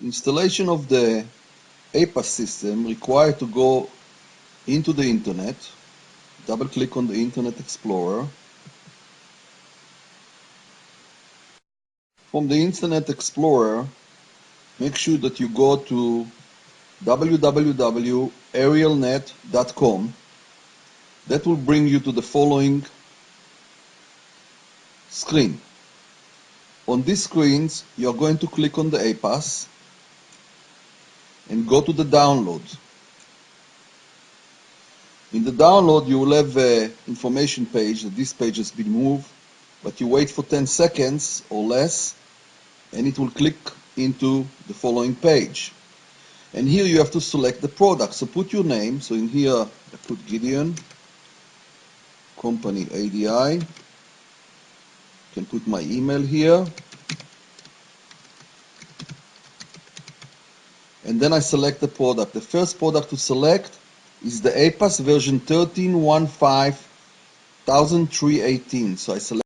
Installation of the APAS system requires to go into the internet, double click on the Internet Explorer. From the Internet Explorer, make sure that you go to www.arielnet.com. That will bring you to the following screen. On these screens, you are going to click on the APAS and go to the download. In the download, you will have an information page that this page has been moved, but you wait for 10 seconds or less, and it will click into the following page. And here you have to select the product. So put your name. So in here, I put GIDEON, company ADI. You can put my email here. And then I select the product. The first product to select is the APAS version 13.15.1318. So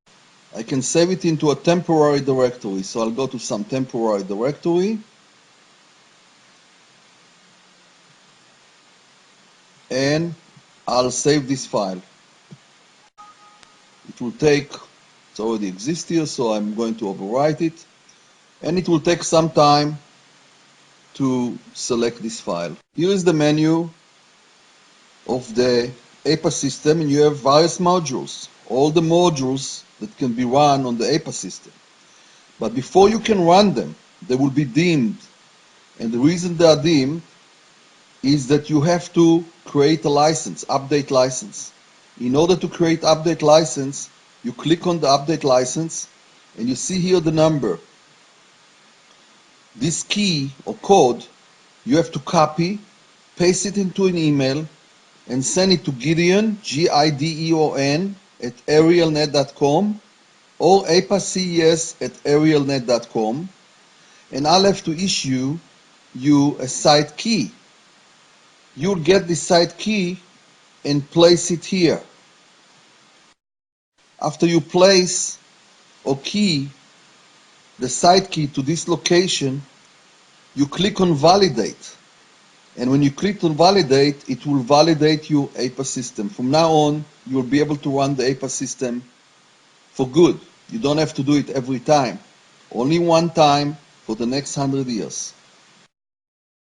I can save it into a temporary directory. So I'll go to some temporary directory. And I'll save this file. It will take, it already exists here, so I'm going to overwrite it. And it will take some time to select this file. Here is the menu of the APAS system, and you have various modules. All the modules that can be run on the APAS system. But before you can run them, they will be dimmed. And the reason they are dimmed is that you have to create a license, update license. In order to create update license, you click on the update license and you see here the number. This key or code, you have to copy, paste it into an email and send it to GIDEON, GIDEON at arielnet.com or APASCES at arielnet.com, and I'll have to issue you a site key. You'll get the site key and place it here. After you place or key the site key to this location, you click on validate. And when you click on validate, it will validate your APAS system. From now on, you will be able to run the APAS system for good. You don't have to do it every time. Only one time for the next 100 years.